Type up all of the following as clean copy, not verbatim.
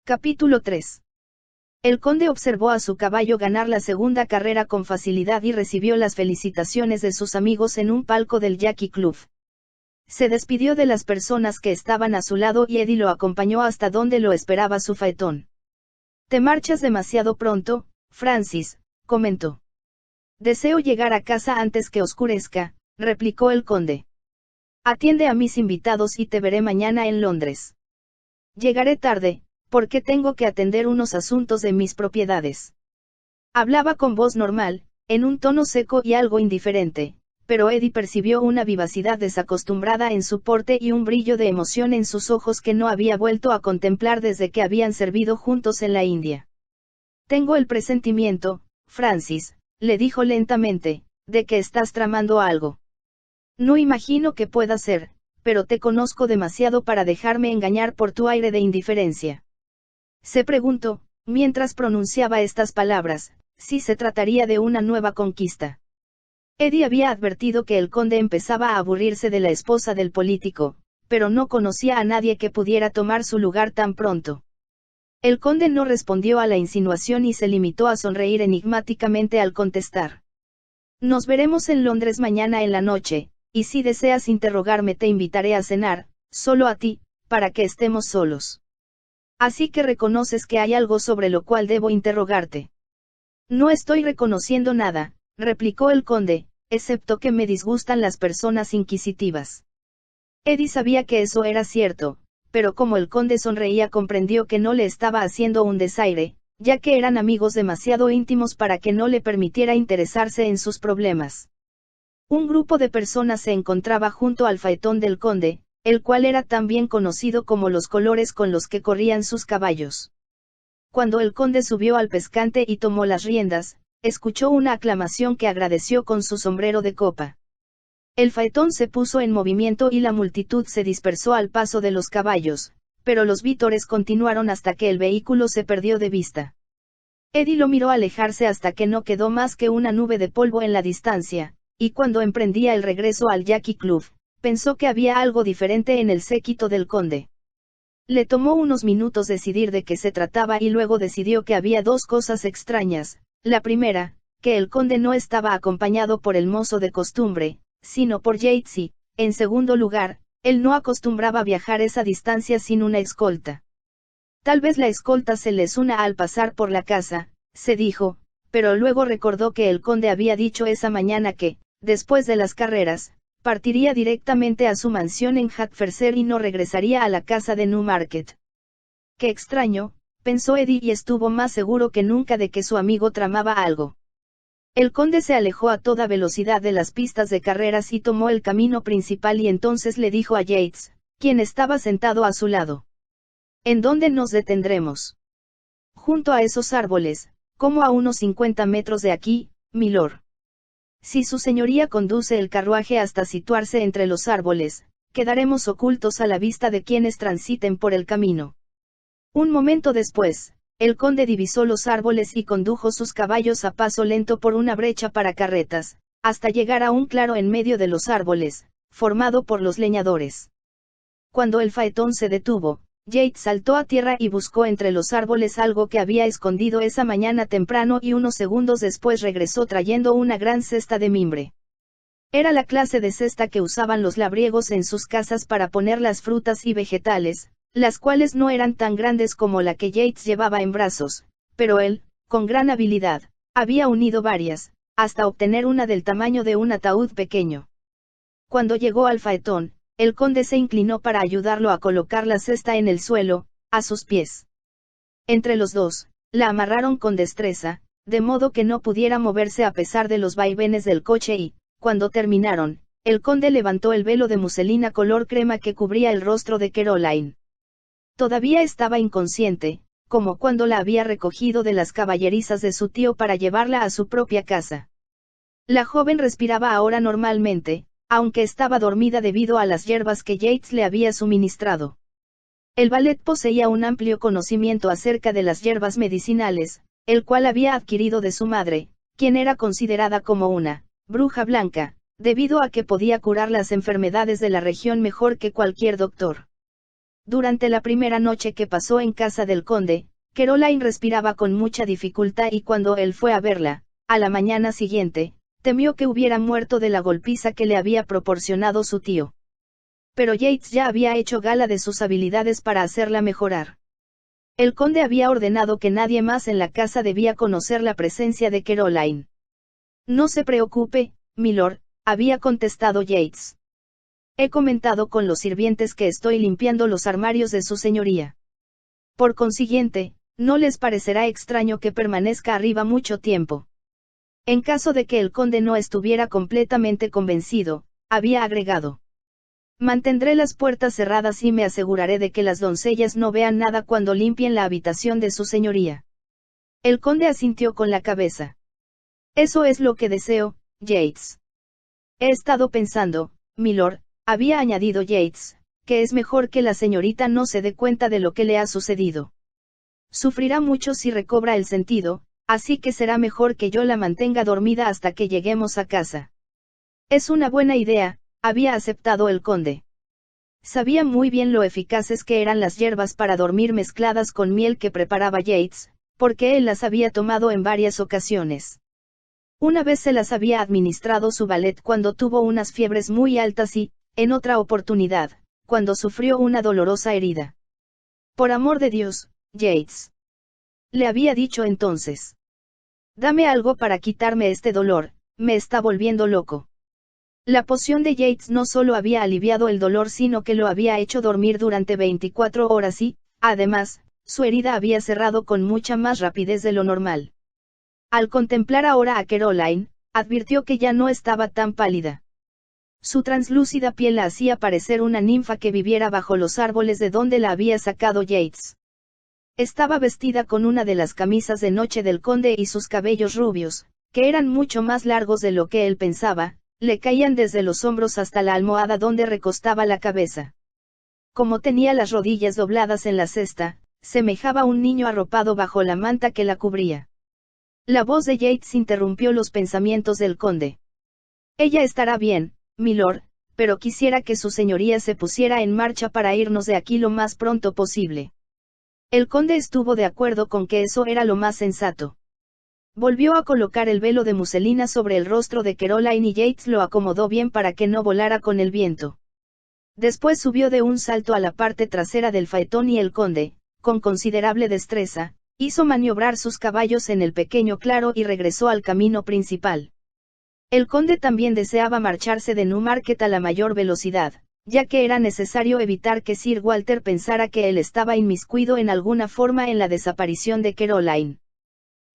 Capítulo 3. El conde observó a su caballo ganar la segunda carrera con facilidad y recibió las felicitaciones de sus amigos en un palco del Jockey Club. Se despidió de las personas que estaban a su lado y Eddie lo acompañó hasta donde lo esperaba su faetón. «Te marchas demasiado pronto, Francis», comentó. «Deseo llegar a casa antes que oscurezca», replicó el conde. «Atiende a mis invitados y te veré mañana en Londres». «Llegaré tarde, porque tengo que atender unos asuntos de mis propiedades». Hablaba con voz normal, en un tono seco y algo indiferente, pero Eddie percibió una vivacidad desacostumbrada en su porte y un brillo de emoción en sus ojos que no había vuelto a contemplar desde que habían servido juntos en la India. «Tengo el presentimiento, Francis», le dijo lentamente, «de que estás tramando algo. No imagino que pueda ser, pero te conozco demasiado para dejarme engañar por tu aire de indiferencia». Se preguntó, mientras pronunciaba estas palabras, si se trataría de una nueva conquista. Eddie había advertido que el conde empezaba a aburrirse de la esposa del político, pero no conocía a nadie que pudiera tomar su lugar tan pronto. El conde no respondió a la insinuación y se limitó a sonreír enigmáticamente al contestar. «Nos veremos en Londres mañana en la noche, y si deseas interrogarme te invitaré a cenar, solo a ti, para que estemos solos. Así que reconoces que hay algo sobre lo cual debo interrogarte». «No estoy reconociendo nada», replicó el conde, «excepto que me disgustan las personas inquisitivas». Eddie sabía que eso era cierto, pero como el conde sonreía comprendió que no le estaba haciendo un desaire, ya que eran amigos demasiado íntimos para que no le permitiera interesarse en sus problemas. Un grupo de personas se encontraba junto al faetón del conde, el cual era también conocido como los colores con los que corrían sus caballos. Cuando el conde subió al pescante y tomó las riendas, escuchó una aclamación que agradeció con su sombrero de copa. El faetón se puso en movimiento y la multitud se dispersó al paso de los caballos, pero los vítores continuaron hasta que el vehículo se perdió de vista. Eddie lo miró alejarse hasta que no quedó más que una nube de polvo en la distancia, y cuando emprendía el regreso al Jockey Club, pensó que había algo diferente en el séquito del conde. Le tomó unos minutos decidir de qué se trataba y luego decidió que había dos cosas extrañas. La primera, que el conde no estaba acompañado por el mozo de costumbre, sino por Yates y, en segundo lugar, él no acostumbraba viajar esa distancia sin una escolta. Tal vez la escolta se les una al pasar por la casa, se dijo, pero luego recordó que el conde había dicho esa mañana que, después de las carreras, partiría directamente a su mansión en Hertfordshire y no regresaría a la casa de Newmarket. «Qué extraño», pensó Eddie y estuvo más seguro que nunca de que su amigo tramaba algo. El conde se alejó a toda velocidad de las pistas de carreras y tomó el camino principal y entonces le dijo a Yates, quien estaba sentado a su lado. «¿En dónde nos detendremos?» «Junto a esos árboles, como a unos 50 metros de aquí, milord. Si su señoría conduce el carruaje hasta situarse entre los árboles, quedaremos ocultos a la vista de quienes transiten por el camino». Un momento después, el conde divisó los árboles y condujo sus caballos a paso lento por una brecha para carretas, hasta llegar a un claro en medio de los árboles, formado por los leñadores. Cuando el faetón se detuvo, Yates saltó a tierra y buscó entre los árboles algo que había escondido esa mañana temprano y unos segundos después regresó trayendo una gran cesta de mimbre. Era la clase de cesta que usaban los labriegos en sus casas para poner las frutas y vegetales, las cuales no eran tan grandes como la que Yates llevaba en brazos, pero él, con gran habilidad, había unido varias, hasta obtener una del tamaño de un ataúd pequeño. Cuando llegó al faetón, el conde se inclinó para ayudarlo a colocar la cesta en el suelo, a sus pies. Entre los dos, la amarraron con destreza, de modo que no pudiera moverse a pesar de los vaivenes del coche y, cuando terminaron, el conde levantó el velo de muselina color crema que cubría el rostro de Caroline. Todavía estaba inconsciente, como cuando la había recogido de las caballerizas de su tío para llevarla a su propia casa. La joven respiraba ahora normalmente, aunque estaba dormida debido a las hierbas que Yates le había suministrado. El valet poseía un amplio conocimiento acerca de las hierbas medicinales, el cual había adquirido de su madre, quien era considerada como una bruja blanca, debido a que podía curar las enfermedades de la región mejor que cualquier doctor. Durante la primera noche que pasó en casa del conde, Caroline respiraba con mucha dificultad y cuando él fue a verla, a la mañana siguiente, temió que hubiera muerto de la golpiza que le había proporcionado su tío. Pero Yates ya había hecho gala de sus habilidades para hacerla mejorar. El conde había ordenado que nadie más en la casa debía conocer la presencia de Caroline. No se preocupe, milord, había contestado Yates. He comentado con los sirvientes que estoy limpiando los armarios de su señoría. Por consiguiente, no les parecerá extraño que permanezca arriba mucho tiempo. En caso de que el conde no estuviera completamente convencido, había agregado. Mantendré las puertas cerradas y me aseguraré de que las doncellas no vean nada cuando limpien la habitación de su señoría. El conde asintió con la cabeza. Eso es lo que deseo, Yates. He estado pensando, milord, había añadido Yates, que es mejor que la señorita no se dé cuenta de lo que le ha sucedido. Sufrirá mucho si recobra el sentido, así que será mejor que yo la mantenga dormida hasta que lleguemos a casa. Es una buena idea, había aceptado el conde. Sabía muy bien lo eficaces que eran las hierbas para dormir mezcladas con miel que preparaba Yates, porque él las había tomado en varias ocasiones. Una vez se las había administrado su valet cuando tuvo unas fiebres muy altas y, en otra oportunidad, cuando sufrió una dolorosa herida. Por amor de Dios, Yates. Le había dicho entonces. Dame algo para quitarme este dolor, me está volviendo loco. La poción de Yates no solo había aliviado el dolor sino que lo había hecho dormir durante 24 horas y, además, su herida había cerrado con mucha más rapidez de lo normal. Al contemplar ahora a Caroline, advirtió que ya no estaba tan pálida. Su translúcida piel la hacía parecer una ninfa que viviera bajo los árboles de donde la había sacado Yates. Estaba vestida con una de las camisas de noche del conde y sus cabellos rubios, que eran mucho más largos de lo que él pensaba, le caían desde los hombros hasta la almohada donde recostaba la cabeza. Como tenía las rodillas dobladas en la cesta, semejaba un niño arropado bajo la manta que la cubría. La voz de Yates interrumpió los pensamientos del conde. Ella estará bien, milord, pero quisiera que su señoría se pusiera en marcha para irnos de aquí lo más pronto posible. El conde estuvo de acuerdo con que eso era lo más sensato. Volvió a colocar el velo de muselina sobre el rostro de Caroline y Yates lo acomodó bien para que no volara con el viento. Después subió de un salto a la parte trasera del faetón y el conde, con considerable destreza, hizo maniobrar sus caballos en el pequeño claro y regresó al camino principal. El conde también deseaba marcharse de Newmarket a la mayor velocidad, ya que era necesario evitar que Sir Walter pensara que él estaba inmiscuido en alguna forma en la desaparición de Caroline.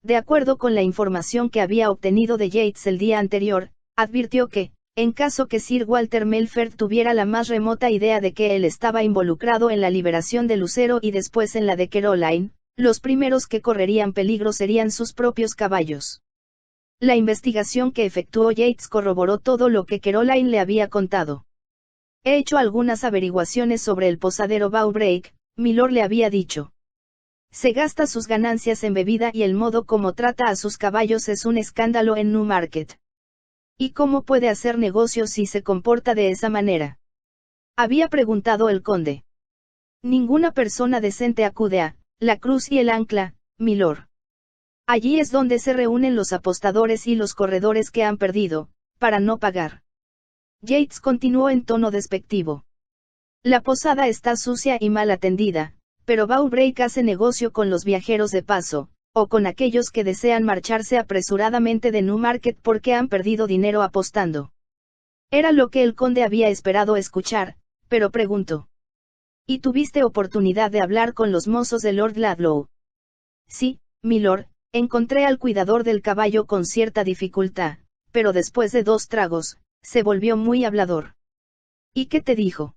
De acuerdo con la información que había obtenido de Yates el día anterior, advirtió que, en caso que Sir Walter Melford tuviera la más remota idea de que él estaba involucrado en la liberación de Lucero y después en la de Caroline, los primeros que correrían peligro serían sus propios caballos. La investigación que efectuó Yates corroboró todo lo que Caroline le había contado. He hecho algunas averiguaciones sobre el posadero Bowbreak, milord le había dicho. Se gasta sus ganancias en bebida y el modo como trata a sus caballos es un escándalo en Newmarket. ¿Y cómo puede hacer negocios si se comporta de esa manera? Había preguntado el conde. Ninguna persona decente acude a la Cruz y el Ancla, milord. Allí es donde se reúnen los apostadores y los corredores que han perdido, para no pagar. Yates continuó en tono despectivo. La posada está sucia y mal atendida, pero Bowbreak hace negocio con los viajeros de paso, o con aquellos que desean marcharse apresuradamente de Newmarket porque han perdido dinero apostando. Era lo que el conde había esperado escuchar, pero preguntó. ¿Y tuviste oportunidad de hablar con los mozos de Lord Ludlow? Sí, milord, encontré al cuidador del caballo con cierta dificultad, pero después de 2 tragos, se volvió muy hablador. ¿Y qué te dijo?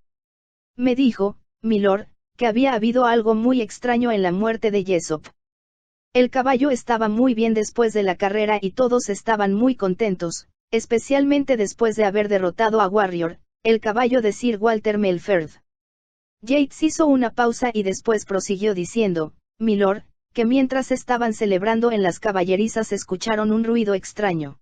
Me dijo, milord, que había habido algo muy extraño en la muerte de Jessop. El caballo estaba muy bien después de la carrera y todos estaban muy contentos, especialmente después de haber derrotado a Warrior, el caballo de Sir Walter Melford. Yates hizo una pausa y después prosiguió diciendo, milord, que mientras estaban celebrando en las caballerizas escucharon un ruido extraño.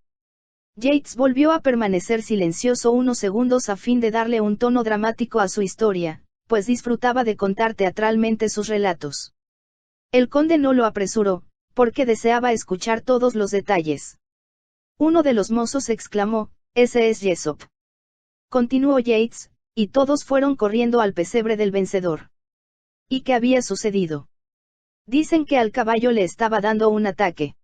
Yates volvió a permanecer silencioso unos segundos a fin de darle un tono dramático a su historia, pues disfrutaba de contar teatralmente sus relatos. El conde no lo apresuró, porque deseaba escuchar todos los detalles. Uno de los mozos exclamó, «Ese es Jessop». Continuó Yates, y todos fueron corriendo al pesebre del vencedor. ¿Y qué había sucedido? Dicen que al caballo le estaba dando un ataque.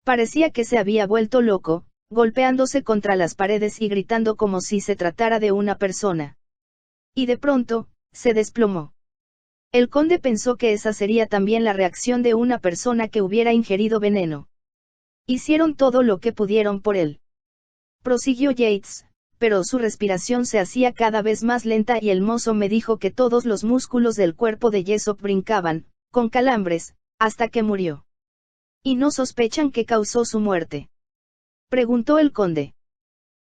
Parecía que se había vuelto loco, golpeándose contra las paredes y gritando como si se tratara de una persona. Y de pronto, se desplomó. El conde pensó que esa sería también la reacción de una persona que hubiera ingerido veneno. Hicieron todo lo que pudieron por él. Prosiguió Yates, pero su respiración se hacía cada vez más lenta y el mozo me dijo que todos los músculos del cuerpo de Jessop brincaban, con calambres, hasta que murió. ¿Y no sospechan qué causó su muerte?, preguntó el conde.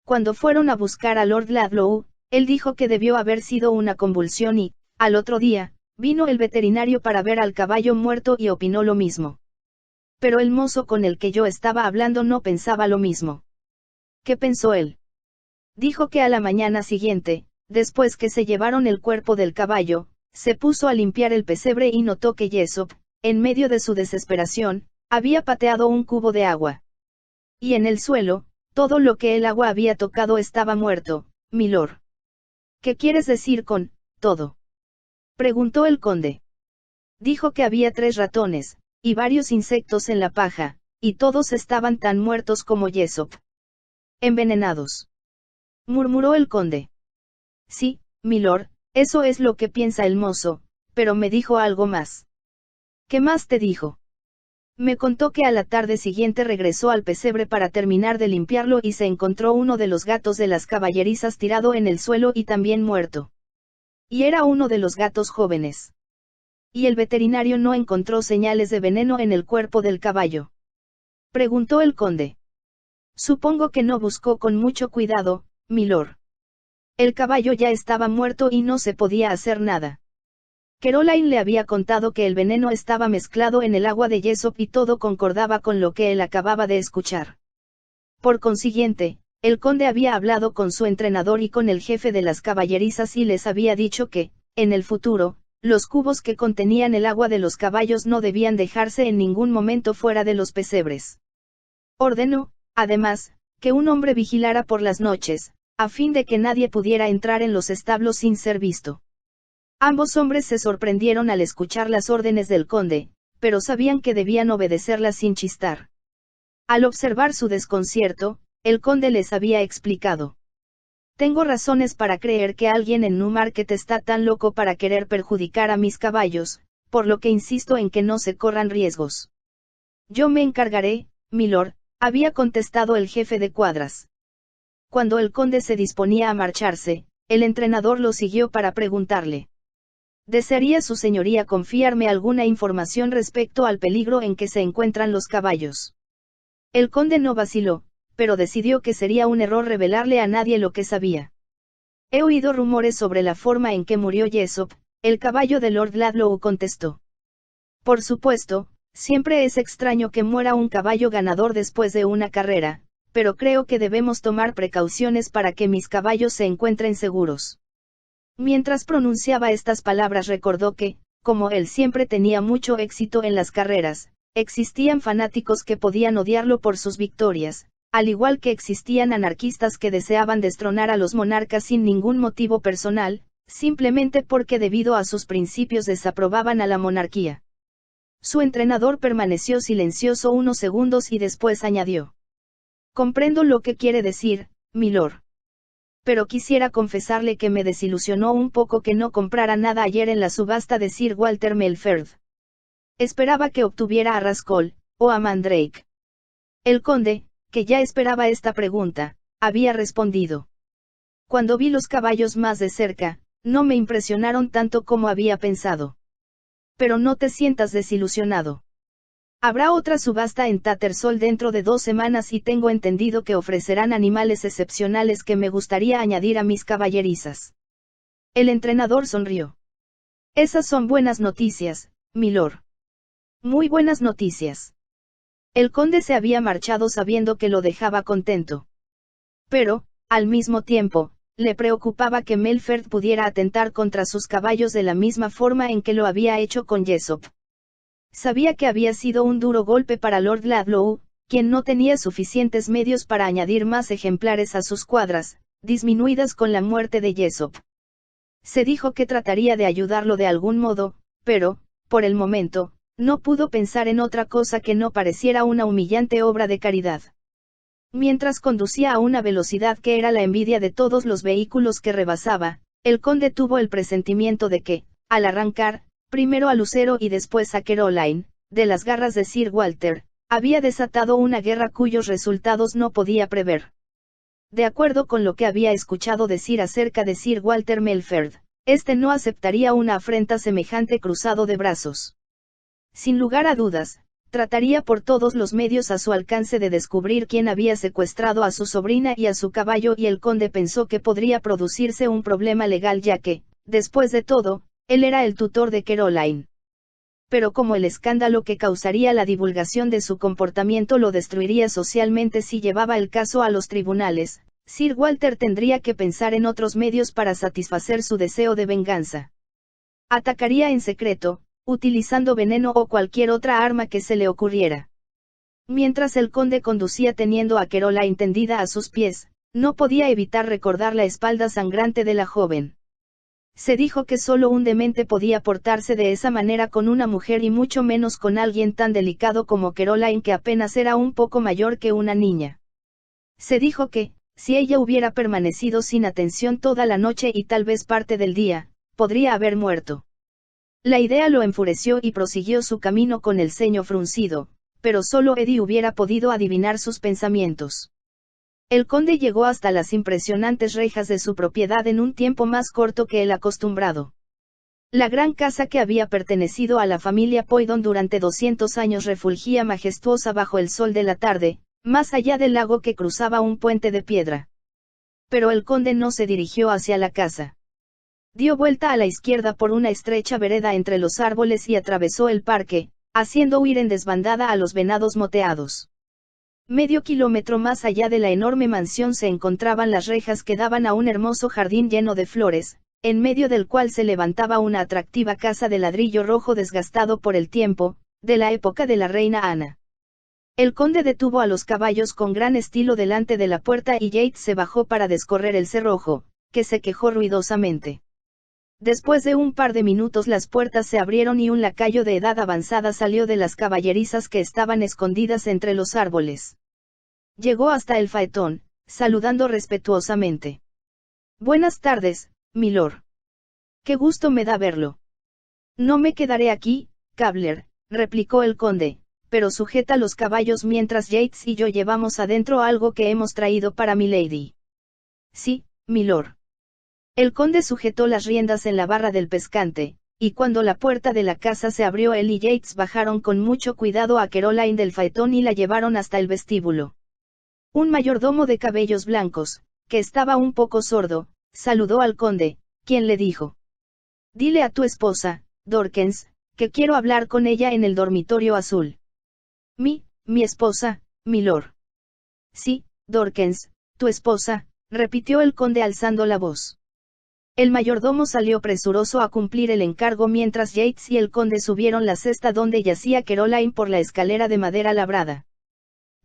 Cuando fueron a buscar a Lord Ludlow, él dijo que debió haber sido una convulsión y, al otro día, vino el veterinario para ver al caballo muerto y opinó lo mismo. Pero el mozo con el que yo estaba hablando no pensaba lo mismo. ¿Qué pensó él? Dijo que a la mañana siguiente, después que se llevaron el cuerpo del caballo, se puso a limpiar el pesebre y notó que Jessop, en medio de su desesperación, había pateado un cubo de agua. Y en el suelo, todo lo que el agua había tocado estaba muerto, milord. ¿Qué quieres decir con todo?, preguntó el conde. Dijo que había 3 ratones, y varios insectos en la paja, y todos estaban tan muertos como Jessop. Envenenados, murmuró el conde. Sí, milord, eso es lo que piensa el mozo, pero me dijo algo más. ¿Qué más te dijo? Me contó que a la tarde siguiente regresó al pesebre para terminar de limpiarlo y se encontró uno de los gatos de las caballerizas tirado en el suelo y también muerto. Y era uno de los gatos jóvenes. ¿Y el veterinario no encontró señales de veneno en el cuerpo del caballo?, preguntó el conde. Supongo que no buscó con mucho cuidado, milord. El caballo ya estaba muerto y no se podía hacer nada. Caroline le había contado que el veneno estaba mezclado en el agua de Jessop y todo concordaba con lo que él acababa de escuchar. Por consiguiente, el conde había hablado con su entrenador y con el jefe de las caballerizas y les había dicho que, en el futuro, los cubos que contenían el agua de los caballos no debían dejarse en ningún momento fuera de los pesebres. Ordenó, además, que un hombre vigilara por las noches, a fin de que nadie pudiera entrar en los establos sin ser visto. Ambos hombres se sorprendieron al escuchar las órdenes del conde, pero sabían que debían obedecerlas sin chistar. Al observar su desconcierto, el conde les había explicado. Tengo razones para creer que alguien en Newmarket está tan loco para querer perjudicar a mis caballos, por lo que insisto en que no se corran riesgos. Yo me encargaré, milord, había contestado el jefe de cuadras. Cuando el conde se disponía a marcharse, el entrenador lo siguió para preguntarle. ¿Desearía su señoría confiarme alguna información respecto al peligro en que se encuentran los caballos? El conde no vaciló, pero decidió que sería un error revelarle a nadie lo que sabía. He oído rumores sobre la forma en que murió Jessop, el caballo de Lord Ludlow contestó. Por supuesto, siempre es extraño que muera un caballo ganador después de una carrera, pero creo que debemos tomar precauciones para que mis caballos se encuentren seguros. Mientras pronunciaba estas palabras recordó que, como él siempre tenía mucho éxito en las carreras, existían fanáticos que podían odiarlo por sus victorias, al igual que existían anarquistas que deseaban destronar a los monarcas sin ningún motivo personal, simplemente porque debido a sus principios desaprobaban a la monarquía. Su entrenador permaneció silencioso unos segundos y después añadió. Comprendo lo que quiere decir, milord. Pero quisiera confesarle que me desilusionó un poco que no comprara nada ayer en la subasta de Sir Walter Melford. Esperaba que obtuviera a Rascal, o a Mandrake. El conde, que ya esperaba esta pregunta, había respondido. Cuando vi los caballos más de cerca, no me impresionaron tanto como había pensado. Pero no te sientas desilusionado. Habrá otra subasta en Tattersall dentro de 2 semanas y tengo entendido que ofrecerán animales excepcionales que me gustaría añadir a mis caballerizas. El entrenador sonrió. Esas son buenas noticias, milord. Muy buenas noticias. El conde se había marchado sabiendo que lo dejaba contento. Pero, al mismo tiempo, le preocupaba que Melford pudiera atentar contra sus caballos de la misma forma en que lo había hecho con Jessop. Sabía que había sido un duro golpe para Lord Ludlow, quien no tenía suficientes medios para añadir más ejemplares a sus cuadras, disminuidas con la muerte de Jessop. Se dijo que trataría de ayudarlo de algún modo, pero, por el momento, no pudo pensar en otra cosa que no pareciera una humillante obra de caridad. Mientras conducía a una velocidad que era la envidia de todos los vehículos que rebasaba, el conde tuvo el presentimiento de que, al arrancar, primero a Lucero y después a Caroline, de las garras de Sir Walter, había desatado una guerra cuyos resultados no podía prever. De acuerdo con lo que había escuchado decir acerca de Sir Walter Melford, este no aceptaría una afrenta semejante cruzado de brazos. Sin lugar a dudas, trataría por todos los medios a su alcance de descubrir quién había secuestrado a su sobrina y a su caballo, y el conde pensó que podría producirse un problema legal ya que, después de todo, él era el tutor de Caroline. Pero como el escándalo que causaría la divulgación de su comportamiento lo destruiría socialmente si llevaba el caso a los tribunales, Sir Walter tendría que pensar en otros medios para satisfacer su deseo de venganza. Atacaría en secreto, utilizando veneno o cualquier otra arma que se le ocurriera. Mientras el conde conducía teniendo a Caroline tendida a sus pies, no podía evitar recordar la espalda sangrante de la joven. Se dijo que solo un demente podía portarse de esa manera con una mujer y mucho menos con alguien tan delicado como Caroline, que apenas era un poco mayor que una niña. Se dijo que, si ella hubiera permanecido sin atención toda la noche y tal vez parte del día, podría haber muerto. La idea lo enfureció y prosiguió su camino con el ceño fruncido, pero solo Eddie hubiera podido adivinar sus pensamientos. El conde llegó hasta las impresionantes rejas de su propiedad en un tiempo más corto que el acostumbrado. La gran casa que había pertenecido a la familia Poydon durante 200 años refulgía majestuosa bajo el sol de la tarde, más allá del lago que cruzaba un puente de piedra. Pero el conde no se dirigió hacia la casa. Dio vuelta a la izquierda por una estrecha vereda entre los árboles y atravesó el parque, haciendo huir en desbandada a los venados moteados. Medio kilómetro más allá de la enorme mansión se encontraban las rejas que daban a un hermoso jardín lleno de flores, en medio del cual se levantaba una atractiva casa de ladrillo rojo desgastado por el tiempo, de la época de la reina Ana. El conde detuvo a los caballos con gran estilo delante de la puerta y Yates se bajó para descorrer el cerrojo, que se quejó ruidosamente. Después de un par de minutos las puertas se abrieron y un lacayo de edad avanzada salió de las caballerizas que estaban escondidas entre los árboles. Llegó hasta el faetón, saludando respetuosamente. «Buenas tardes, milord. Qué gusto me da verlo». «No me quedaré aquí, Cabler», replicó el conde, «pero sujeta los caballos mientras Yates y yo llevamos adentro algo que hemos traído para milady». «Sí, milord». El conde sujetó las riendas en la barra del pescante, y cuando la puerta de la casa se abrió él y Yates bajaron con mucho cuidado a Caroline del faetón y la llevaron hasta el vestíbulo. Un mayordomo de cabellos blancos, que estaba un poco sordo, saludó al conde, quien le dijo: «Dile a tu esposa, Dorkens, que quiero hablar con ella en el dormitorio azul». Mi esposa, milord». «Sí, Dorkens, tu esposa», repitió el conde alzando la voz. El mayordomo salió presuroso a cumplir el encargo mientras Yates y el conde subieron la cesta donde yacía Caroline por la escalera de madera labrada.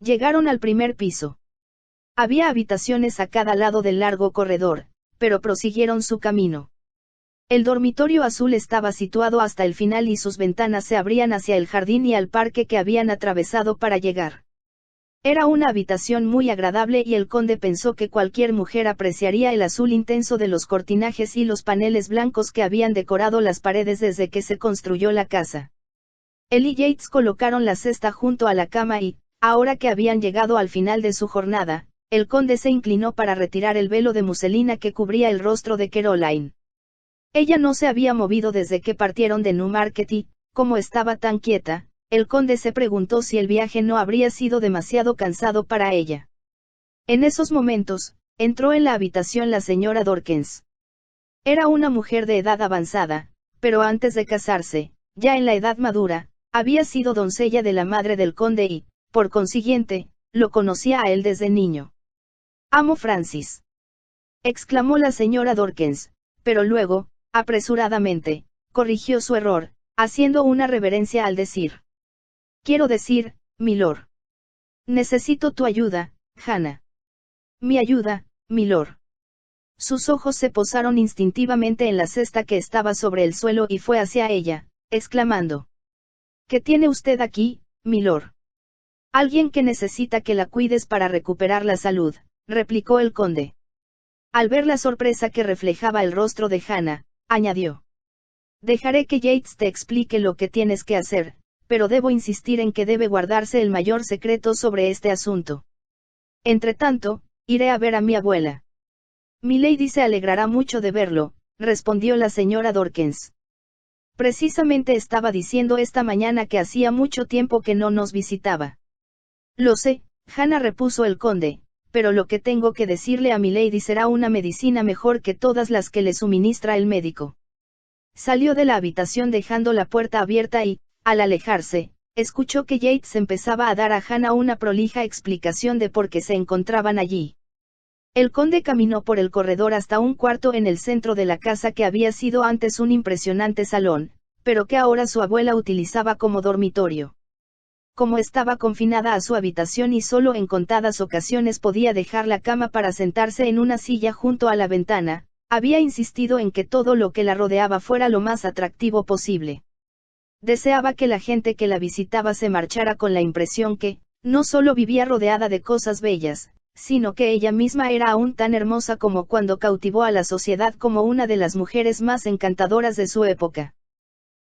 Llegaron al primer piso. Había habitaciones a cada lado del largo corredor, pero prosiguieron su camino. El dormitorio azul estaba situado hasta el final y sus ventanas se abrían hacia el jardín y al parque que habían atravesado para llegar. Era una habitación muy agradable y el conde pensó que cualquier mujer apreciaría el azul intenso de los cortinajes y los paneles blancos que habían decorado las paredes desde que se construyó la casa. Él y Yates colocaron la cesta junto a la cama y, ahora que habían llegado al final de su jornada, el conde se inclinó para retirar el velo de muselina que cubría el rostro de Caroline. Ella no se había movido desde que partieron de Newmarket y, como estaba tan quieta, el conde se preguntó si el viaje no habría sido demasiado cansado para ella. En esos momentos, entró en la habitación la señora Dorkens. Era una mujer de edad avanzada, pero antes de casarse, ya en la edad madura, había sido doncella de la madre del conde y, por consiguiente, lo conocía a él desde niño. «Amo Francis». exclamó la señora Dorkins, pero luego, apresuradamente, corrigió su error, haciendo una reverencia al decir. Quiero decir, milord. Necesito tu ayuda, Hannah. Mi ayuda, milord. Sus ojos se posaron instintivamente en la cesta que estaba sobre el suelo y fue hacia ella, exclamando. ¿Qué tiene usted aquí, milord? Alguien que necesita que la cuides para recuperar la salud, replicó el conde. Al ver la sorpresa que reflejaba el rostro de Hannah, añadió. Dejaré que Yates te explique lo que tienes que hacer, pero debo insistir en que debe guardarse el mayor secreto sobre este asunto. Entretanto, iré a ver a mi abuela. Milady se alegrará mucho de verlo, respondió la señora Dorkins. Precisamente estaba diciendo esta mañana que hacía mucho tiempo que no nos visitaba. Lo sé, Hannah repuso el conde, pero lo que tengo que decirle a Milady será una medicina mejor que todas las que le suministra el médico. Salió de la habitación dejando la puerta abierta y, al alejarse, escuchó que Yates empezaba a dar a Hannah una prolija explicación de por qué se encontraban allí. El conde caminó por el corredor hasta un cuarto en el centro de la casa que había sido antes un impresionante salón, pero que ahora su abuela utilizaba como dormitorio. Como estaba confinada a su habitación y solo en contadas ocasiones podía dejar la cama para sentarse en una silla junto a la ventana, había insistido en que todo lo que la rodeaba fuera lo más atractivo posible. Deseaba que la gente que la visitaba se marchara con la impresión que, no solo vivía rodeada de cosas bellas, sino que ella misma era aún tan hermosa como cuando cautivó a la sociedad como una de las mujeres más encantadoras de su época.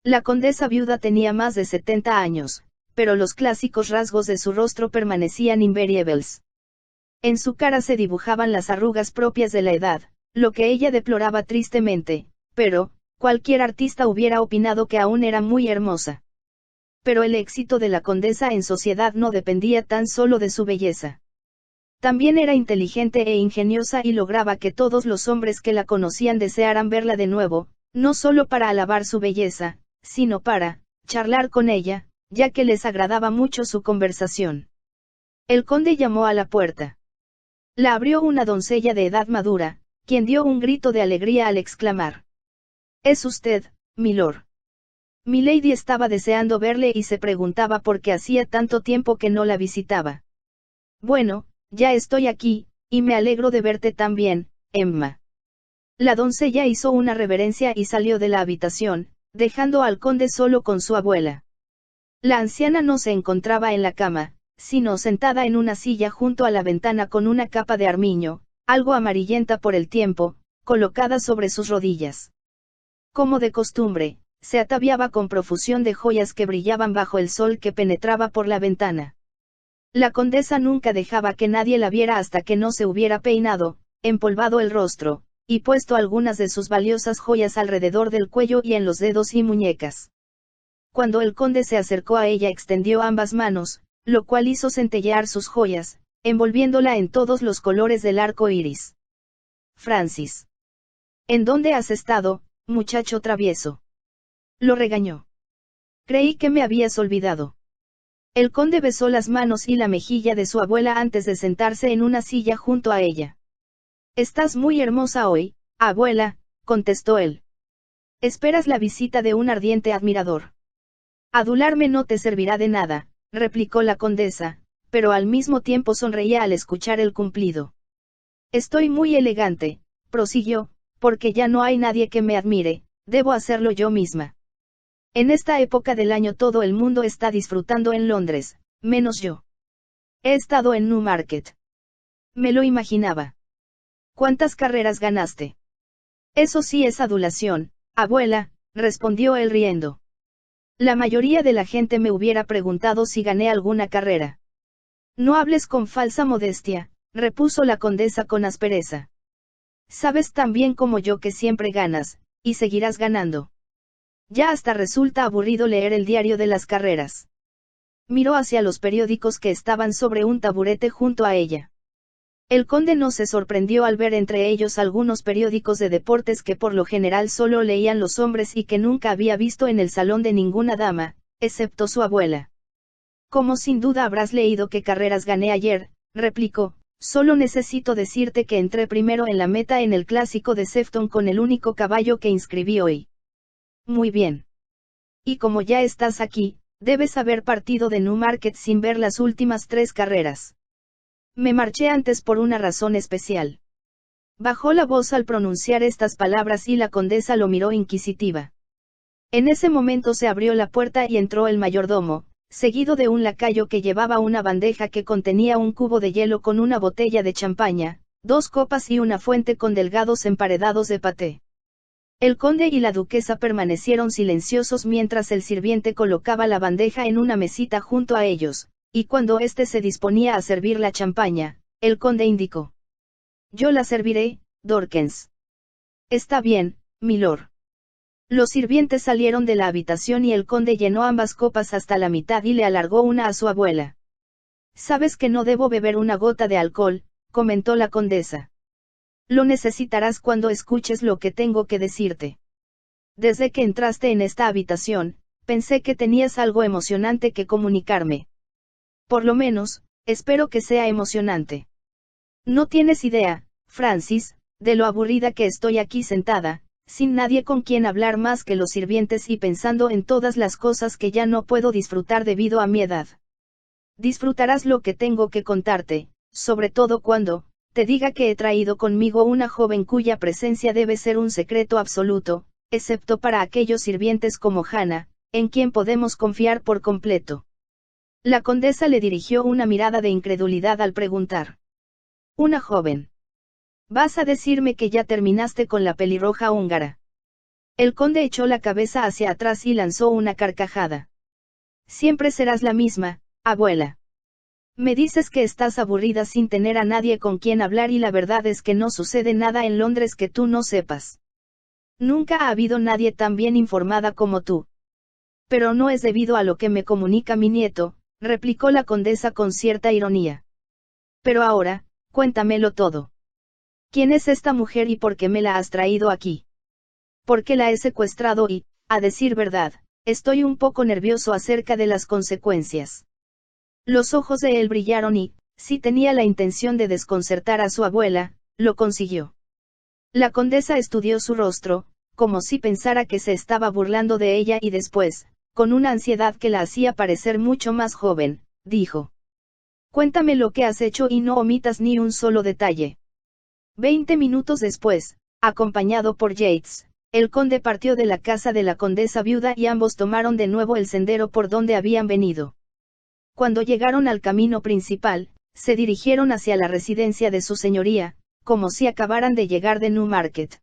La condesa viuda tenía más de 70 años, pero los clásicos rasgos de su rostro permanecían invariables. En su cara se dibujaban las arrugas propias de la edad, lo que ella deploraba tristemente, pero, cualquier artista hubiera opinado que aún era muy hermosa. Pero el éxito de la condesa en sociedad no dependía tan solo de su belleza. También era inteligente e ingeniosa y lograba que todos los hombres que la conocían desearan verla de nuevo, no solo para alabar su belleza, sino para charlar con ella, ya que les agradaba mucho su conversación. El conde llamó a la puerta. La abrió una doncella de edad madura, quien dio un grito de alegría al exclamar. «¿Es usted, milord?» Milady estaba deseando verle y se preguntaba por qué hacía tanto tiempo que no la visitaba. «Bueno, ya estoy aquí, y me alegro de verte también, Emma». La doncella hizo una reverencia y salió de la habitación, dejando al conde solo con su abuela. La anciana no se encontraba en la cama, sino sentada en una silla junto a la ventana con una capa de armiño, algo amarillenta por el tiempo, colocada sobre sus rodillas. Como de costumbre, se ataviaba con profusión de joyas que brillaban bajo el sol que penetraba por la ventana. La condesa nunca dejaba que nadie la viera hasta que no se hubiera peinado, empolvado el rostro, y puesto algunas de sus valiosas joyas alrededor del cuello y en los dedos y muñecas. Cuando el conde se acercó a ella extendió ambas manos, lo cual hizo centellear sus joyas, envolviéndola en todos los colores del arco iris. «Francis. ¿En dónde has estado, muchacho travieso?», lo regañó. «Creí que me habías olvidado». El conde besó las manos y la mejilla de su abuela antes de sentarse en una silla junto a ella. «Estás muy hermosa hoy, abuela», contestó él. «¿Esperas la visita de un ardiente admirador?» «Adularme no te servirá de nada», replicó la condesa, pero al mismo tiempo sonreía al escuchar el cumplido. «Estoy muy elegante», prosiguió, «porque ya no hay nadie que me admire, debo hacerlo yo misma. En esta época del año todo el mundo está disfrutando en Londres, menos yo. He estado en Newmarket». «Me lo imaginaba». «¿Cuántas carreras ganaste?» «Eso sí es adulación, abuela», respondió él riendo. «La mayoría de la gente me hubiera preguntado si gané alguna carrera». «No hables con falsa modestia», repuso la condesa con aspereza. «Sabes tan bien como yo que siempre ganas, y seguirás ganando. Ya hasta resulta aburrido leer el diario de las carreras». Miró hacia los periódicos que estaban sobre un taburete junto a ella. El conde no se sorprendió al ver entre ellos algunos periódicos de deportes que por lo general solo leían los hombres y que nunca había visto en el salón de ninguna dama, excepto su abuela. «Como sin duda habrás leído qué carreras gané ayer», replicó, Solo necesito decirte que entré primero en la meta en el clásico de Sefton con el único caballo que inscribí hoy. Muy bien. Y como ya estás aquí, debes haber partido de Newmarket sin ver las últimas 3 carreras. Me marché antes por una razón especial. Bajó la voz al pronunciar estas palabras y la condesa lo miró inquisitiva. En ese momento se abrió la puerta y entró el mayordomo, seguido de un lacayo que llevaba una bandeja que contenía un cubo de hielo con una botella de champaña, 2 copas y una fuente con delgados emparedados de paté. El conde y la duquesa permanecieron silenciosos mientras el sirviente colocaba la bandeja en una mesita junto a ellos, y cuando éste se disponía a servir la champaña, el conde indicó: «Yo la serviré, Dorkens». «Está bien, milord». Los sirvientes salieron de la habitación y el conde llenó ambas copas hasta la mitad y le alargó una a su abuela. «Sabes que no debo beber una gota de alcohol», comentó la condesa. «Lo necesitarás cuando escuches lo que tengo que decirte. Desde que entraste en esta habitación, pensé que tenías algo emocionante que comunicarme. Por lo menos, espero que sea emocionante. No tienes idea, Francis, de lo aburrida que estoy aquí sentada, sin nadie con quien hablar más que los sirvientes y pensando en todas las cosas que ya no puedo disfrutar debido a mi edad. Disfrutarás lo que tengo que contarte, sobre todo cuando te diga que he traído conmigo una joven cuya presencia debe ser un secreto absoluto, excepto para aquellos sirvientes como Hannah, en quien podemos confiar por completo». La condesa le dirigió una mirada de incredulidad al preguntar: «¿Una joven? ¿Vas a decirme que ya terminaste con la pelirroja húngara?» El conde echó la cabeza hacia atrás y lanzó una carcajada. «Siempre serás la misma, abuela. Me dices que estás aburrida sin tener a nadie con quien hablar y la verdad es que no sucede nada en Londres que tú no sepas. Nunca ha habido nadie tan bien informada como tú. Pero no es debido a lo que me comunica mi nieto», replicó la condesa con cierta ironía. «Pero ahora, cuéntamelo todo. ¿Quién es esta mujer y por qué me la has traído aquí?» «Porque la he secuestrado y, a decir verdad, estoy un poco nervioso acerca de las consecuencias». Los ojos de él brillaron y, si tenía la intención de desconcertar a su abuela, lo consiguió. La condesa estudió su rostro, como si pensara que se estaba burlando de ella y después, con una ansiedad que la hacía parecer mucho más joven, dijo: «Cuéntame lo que has hecho y no omitas ni un solo detalle». 20 minutos después, acompañado por Yates, el conde partió de la casa de la condesa viuda y ambos tomaron de nuevo el sendero por donde habían venido. Cuando llegaron al camino principal, se dirigieron hacia la residencia de su señoría, como si acabaran de llegar de Newmarket.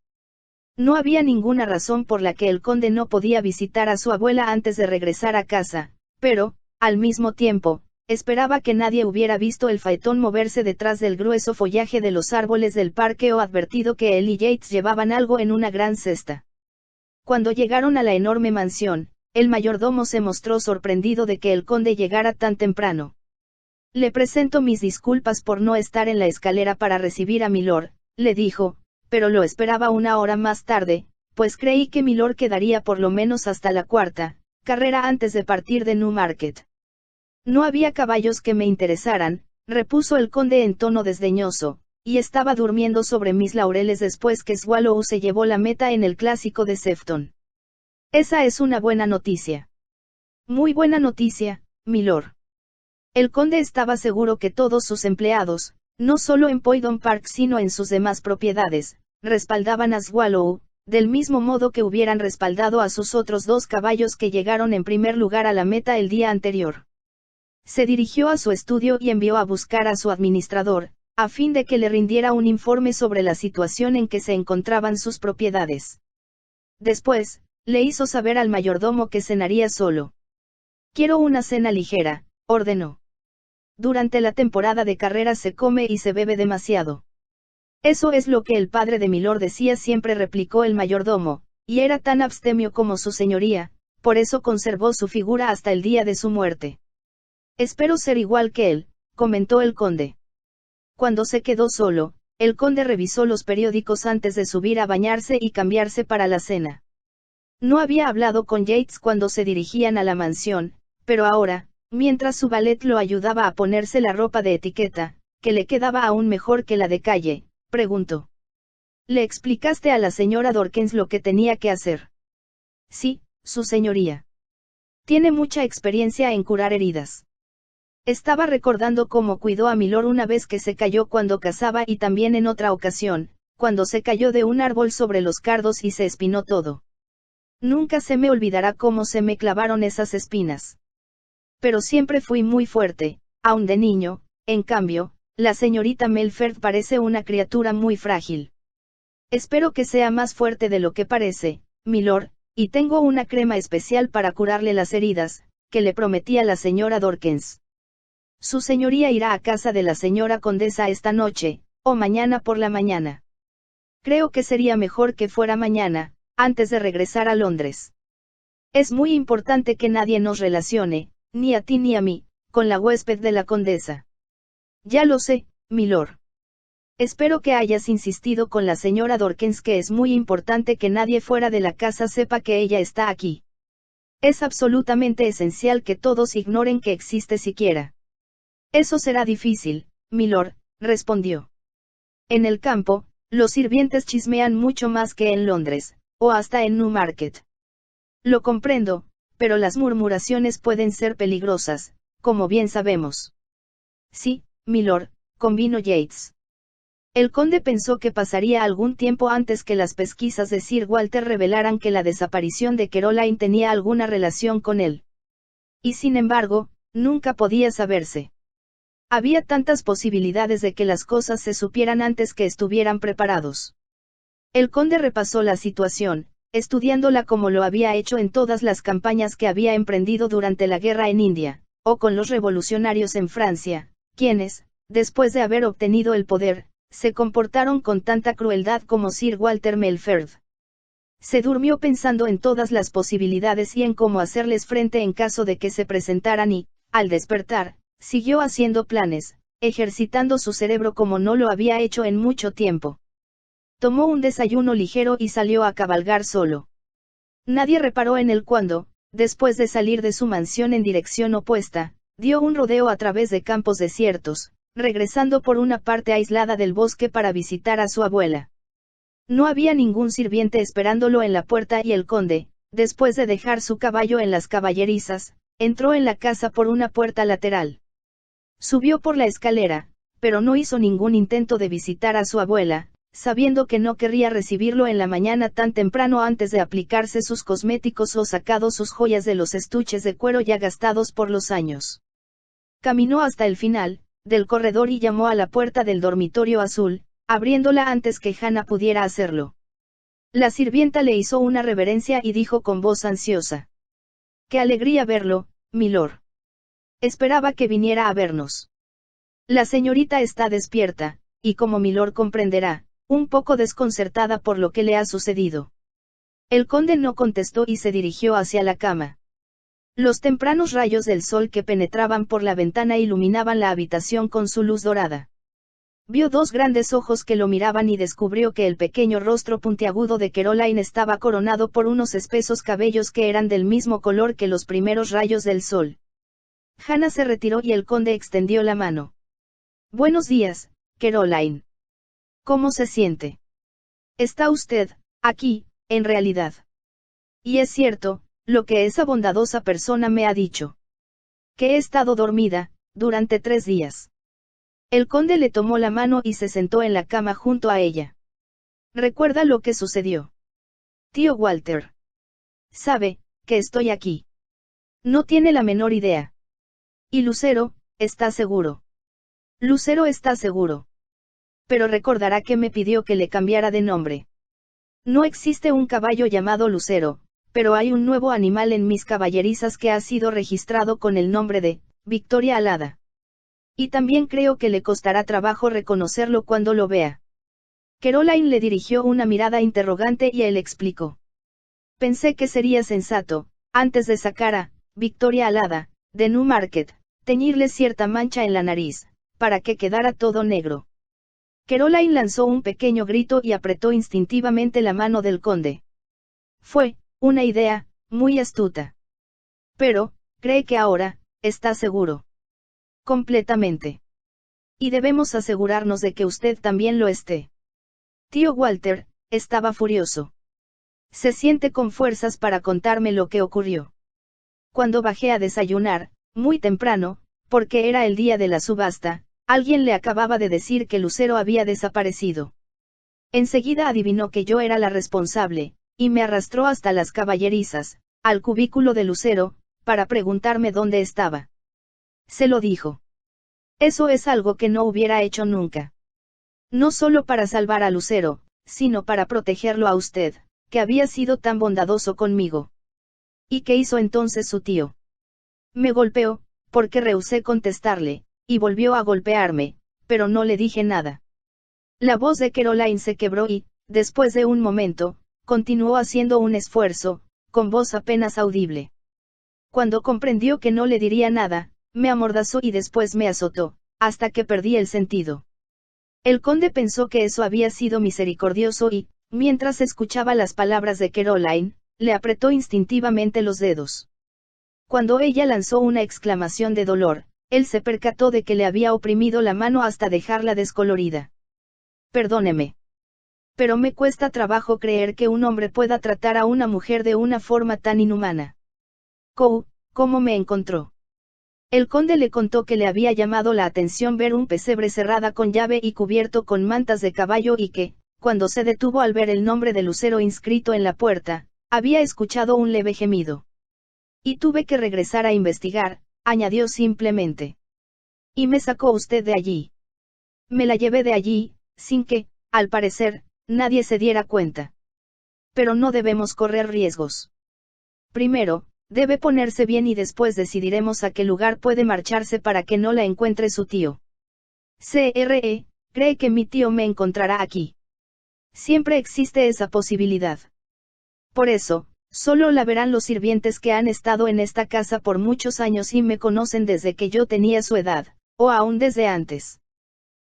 No había ninguna razón por la que el conde no podía visitar a su abuela antes de regresar a casa, pero, al mismo tiempo, esperaba que nadie hubiera visto el faetón moverse detrás del grueso follaje de los árboles del parque o advertido que él y Yates llevaban algo en una gran cesta. Cuando llegaron a la enorme mansión, el mayordomo se mostró sorprendido de que el conde llegara tan temprano. «Le presento mis disculpas por no estar en la escalera para recibir a milord», le dijo, «pero lo esperaba una hora más tarde, pues creí que milord quedaría por lo menos hasta la 4ª carrera antes de partir de Newmarket». «No había caballos que me interesaran», repuso el conde en tono desdeñoso, «y estaba durmiendo sobre mis laureles después que Swallow se llevó la meta en el clásico de Sefton». «Esa es una buena noticia». «Muy buena noticia, milord». El conde estaba seguro que todos sus empleados, no solo en Poydon Park sino en sus demás propiedades, respaldaban a Swallow, del mismo modo que hubieran respaldado a sus otros 2 caballos que llegaron en primer lugar a la meta el día anterior. Se dirigió a su estudio y envió a buscar a su administrador, a fin de que le rindiera un informe sobre la situación en que se encontraban sus propiedades. Después, le hizo saber al mayordomo que cenaría solo. «Quiero una cena ligera», ordenó. «Durante la temporada de carreras se come y se bebe demasiado». «Eso es lo que el padre de milord decía siempre», replicó el mayordomo, «y era tan abstemio como su señoría, por eso conservó su figura hasta el día de su muerte». «Espero ser igual que él», comentó el conde. Cuando se quedó solo, el conde revisó los periódicos antes de subir a bañarse y cambiarse para la cena. No había hablado con Yates cuando se dirigían a la mansión, pero ahora, mientras su valet lo ayudaba a ponerse la ropa de etiqueta, que le quedaba aún mejor que la de calle, preguntó. ¿Le explicaste a la señora Dorkins lo que tenía que hacer? Sí, su señoría. Tiene mucha experiencia en curar heridas. Estaba recordando cómo cuidó a Milord una vez que se cayó cuando cazaba y también en otra ocasión, cuando se cayó de un árbol sobre los cardos y se espinó todo. Nunca se me olvidará cómo se me clavaron esas espinas. Pero siempre fui muy fuerte, aun de niño. En cambio, la señorita Melford parece una criatura muy frágil. Espero que sea más fuerte de lo que parece, milord, y tengo una crema especial para curarle las heridas, que le prometí a la señora Dorkins. Su señoría irá a casa de la señora condesa esta noche, o mañana por la mañana. Creo que sería mejor que fuera mañana, antes de regresar a Londres. Es muy importante que nadie nos relacione, ni a ti ni a mí, con la huésped de la condesa. Ya lo sé, milord. Espero que hayas insistido con la señora Dorkins que es muy importante que nadie fuera de la casa sepa que ella está aquí. Es absolutamente esencial que todos ignoren que existe siquiera. Eso será difícil, milord, respondió. En el campo, los sirvientes chismean mucho más que en Londres, o hasta en Newmarket. Lo comprendo, pero las murmuraciones pueden ser peligrosas, como bien sabemos. Sí, milord, convino Yates. El conde pensó que pasaría algún tiempo antes que las pesquisas de Sir Walter revelaran que la desaparición de Caroline tenía alguna relación con él. Y sin embargo, nunca podía saberse. Había tantas posibilidades de que las cosas se supieran antes que estuvieran preparados. El conde repasó la situación, estudiándola como lo había hecho en todas las campañas que había emprendido durante la guerra en India, o con los revolucionarios en Francia, quienes, después de haber obtenido el poder, se comportaron con tanta crueldad como Sir Walter Melford. Se durmió pensando en todas las posibilidades y en cómo hacerles frente en caso de que se presentaran y, al despertar, siguió haciendo planes, ejercitando su cerebro como no lo había hecho en mucho tiempo. Tomó un desayuno ligero y salió a cabalgar solo. Nadie reparó en él cuando, después de salir de su mansión en dirección opuesta, dio un rodeo a través de campos desiertos, regresando por una parte aislada del bosque para visitar a su abuela. No había ningún sirviente esperándolo en la puerta y el conde, después de dejar su caballo en las caballerizas, entró en la casa por una puerta lateral. Subió por la escalera, pero no hizo ningún intento de visitar a su abuela, sabiendo que no querría recibirlo en la mañana tan temprano antes de aplicarse sus cosméticos o sacado sus joyas de los estuches de cuero ya gastados por los años. Caminó hasta el final del corredor y llamó a la puerta del dormitorio azul, abriéndola antes que Hannah pudiera hacerlo. La sirvienta le hizo una reverencia y dijo con voz ansiosa: «Qué alegría verlo, milord. Esperaba que viniera a vernos. La señorita está despierta, y como milord comprenderá, un poco desconcertada por lo que le ha sucedido». El conde no contestó y se dirigió hacia la cama. Los tempranos rayos del sol que penetraban por la ventana iluminaban la habitación con su luz dorada. Vio dos grandes ojos que lo miraban y descubrió que el pequeño rostro puntiagudo de Caroline estaba coronado por unos espesos cabellos que eran del mismo color que los primeros rayos del sol. Hannah se retiró y el conde extendió la mano. «Buenos días, Caroline. ¿Cómo se siente? Está usted aquí, en realidad. Y es cierto, lo que esa bondadosa persona me ha dicho. Que he estado dormida, durante 3 días». El conde le tomó la mano y se sentó en la cama junto a ella. «¿Recuerda lo que sucedió? Tío Walter. Sabe, que estoy aquí. No tiene la menor idea. Y Lucero, ¿está seguro? Lucero está seguro. Pero recordará que me pidió que le cambiara de nombre. No existe un caballo llamado Lucero, pero hay un nuevo animal en mis caballerizas que ha sido registrado con el nombre de Victoria Alada. Y también creo que le costará trabajo reconocerlo cuando lo vea». Caroline le dirigió una mirada interrogante y él explicó: «Pensé que sería sensato, antes de sacar a Victoria Alada de Newmarket, teñirle cierta mancha en la nariz, para que quedara todo negro». Caroline lanzó un pequeño grito y apretó instintivamente la mano del conde. Fue una idea muy astuta. Pero, ¿cree que ahora está seguro? Completamente. Y debemos asegurarnos de que usted también lo esté. Tío Walter, estaba furioso. Se siente con fuerzas para contarme lo que ocurrió. Cuando bajé a desayunar, muy temprano, porque era el día de la subasta, alguien le acababa de decir que Lucero había desaparecido. Enseguida adivinó que yo era la responsable, y me arrastró hasta las caballerizas, al cubículo de Lucero, para preguntarme dónde estaba. Se lo dijo. Eso es algo que no hubiera hecho nunca. No solo para salvar a Lucero, sino para protegerlo a usted, que había sido tan bondadoso conmigo. ¿Y qué hizo entonces su tío? Me golpeó, porque rehusé contestarle, y volvió a golpearme, pero no le dije nada. La voz de Caroline se quebró y, después de un momento, continuó haciendo un esfuerzo, con voz apenas audible. Cuando comprendió que no le diría nada, me amordazó y después me azotó, hasta que perdí el sentido. El conde pensó que eso había sido misericordioso y, mientras escuchaba las palabras de Caroline, le apretó instintivamente los dedos. Cuando ella lanzó una exclamación de dolor, él se percató de que le había oprimido la mano hasta dejarla descolorida. Perdóneme. Pero me cuesta trabajo creer que un hombre pueda tratar a una mujer de una forma tan inhumana. ¿Cómo me encontró? El conde le contó que le había llamado la atención ver un pesebre cerrada con llave y cubierto con mantas de caballo y que, cuando se detuvo al ver el nombre de Lucero inscrito en la puerta, había escuchado un leve gemido. Y tuve que regresar a investigar, añadió simplemente. Y me sacó usted de allí. Me la llevé de allí, sin que, al parecer, nadie se diera cuenta. Pero no debemos correr riesgos. Primero, debe ponerse bien y después decidiremos a qué lugar puede marcharse para que no la encuentre su tío. ¿Cree que mi tío me encontrará aquí? Siempre existe esa posibilidad. Por eso, solo la verán los sirvientes que han estado en esta casa por muchos años y me conocen desde que yo tenía su edad, o aún desde antes.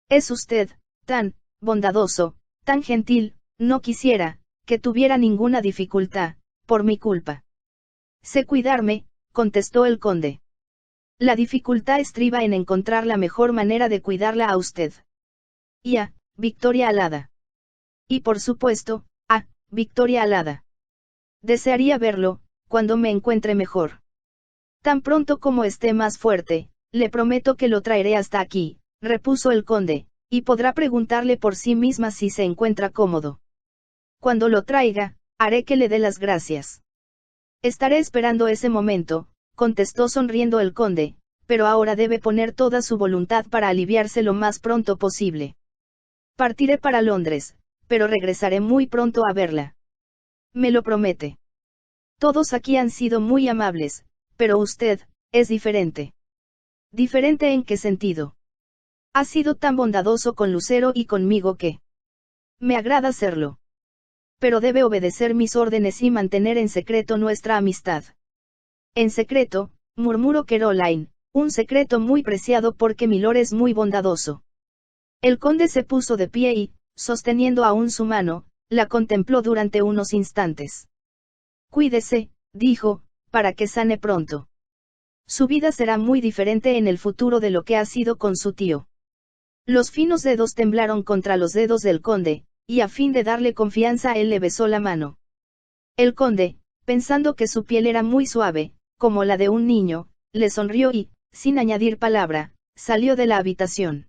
Es usted, tan bondadoso, tan gentil, no quisiera, que tuviera ninguna dificultad, por mi culpa. Sé cuidarme, contestó el conde. La dificultad estriba en encontrar la mejor manera de cuidarla a usted. Y a Victoria Alada. Y por supuesto, a Victoria Alada. Desearía verlo, cuando me encuentre mejor. Tan pronto como esté más fuerte, le prometo que lo traeré hasta aquí, repuso el conde, y podrá preguntarle por sí misma si se encuentra cómodo. Cuando lo traiga, haré que le dé las gracias. Estaré esperando ese momento, contestó sonriendo el conde, pero ahora debe poner toda su voluntad para aliviarse lo más pronto posible. Partiré para Londres, pero regresaré muy pronto a verla. ¿Me lo promete? Todos aquí han sido muy amables, pero usted, es diferente. ¿Diferente en qué sentido? Ha sido tan bondadoso con Lucero y conmigo que... Me agrada serlo. Pero debe obedecer mis órdenes y mantener en secreto nuestra amistad. En secreto, murmuró Caroline, un secreto muy preciado porque Milord es muy bondadoso. El conde se puso de pie y, sosteniendo aún su mano, la contempló durante unos instantes. Cuídese, dijo, para que sane pronto. Su vida será muy diferente en el futuro de lo que ha sido con su tío. Los finos dedos temblaron contra los dedos del conde, y a fin de darle confianza él le besó la mano. El conde, pensando que su piel era muy suave, como la de un niño, le sonrió y, sin añadir palabra, salió de la habitación.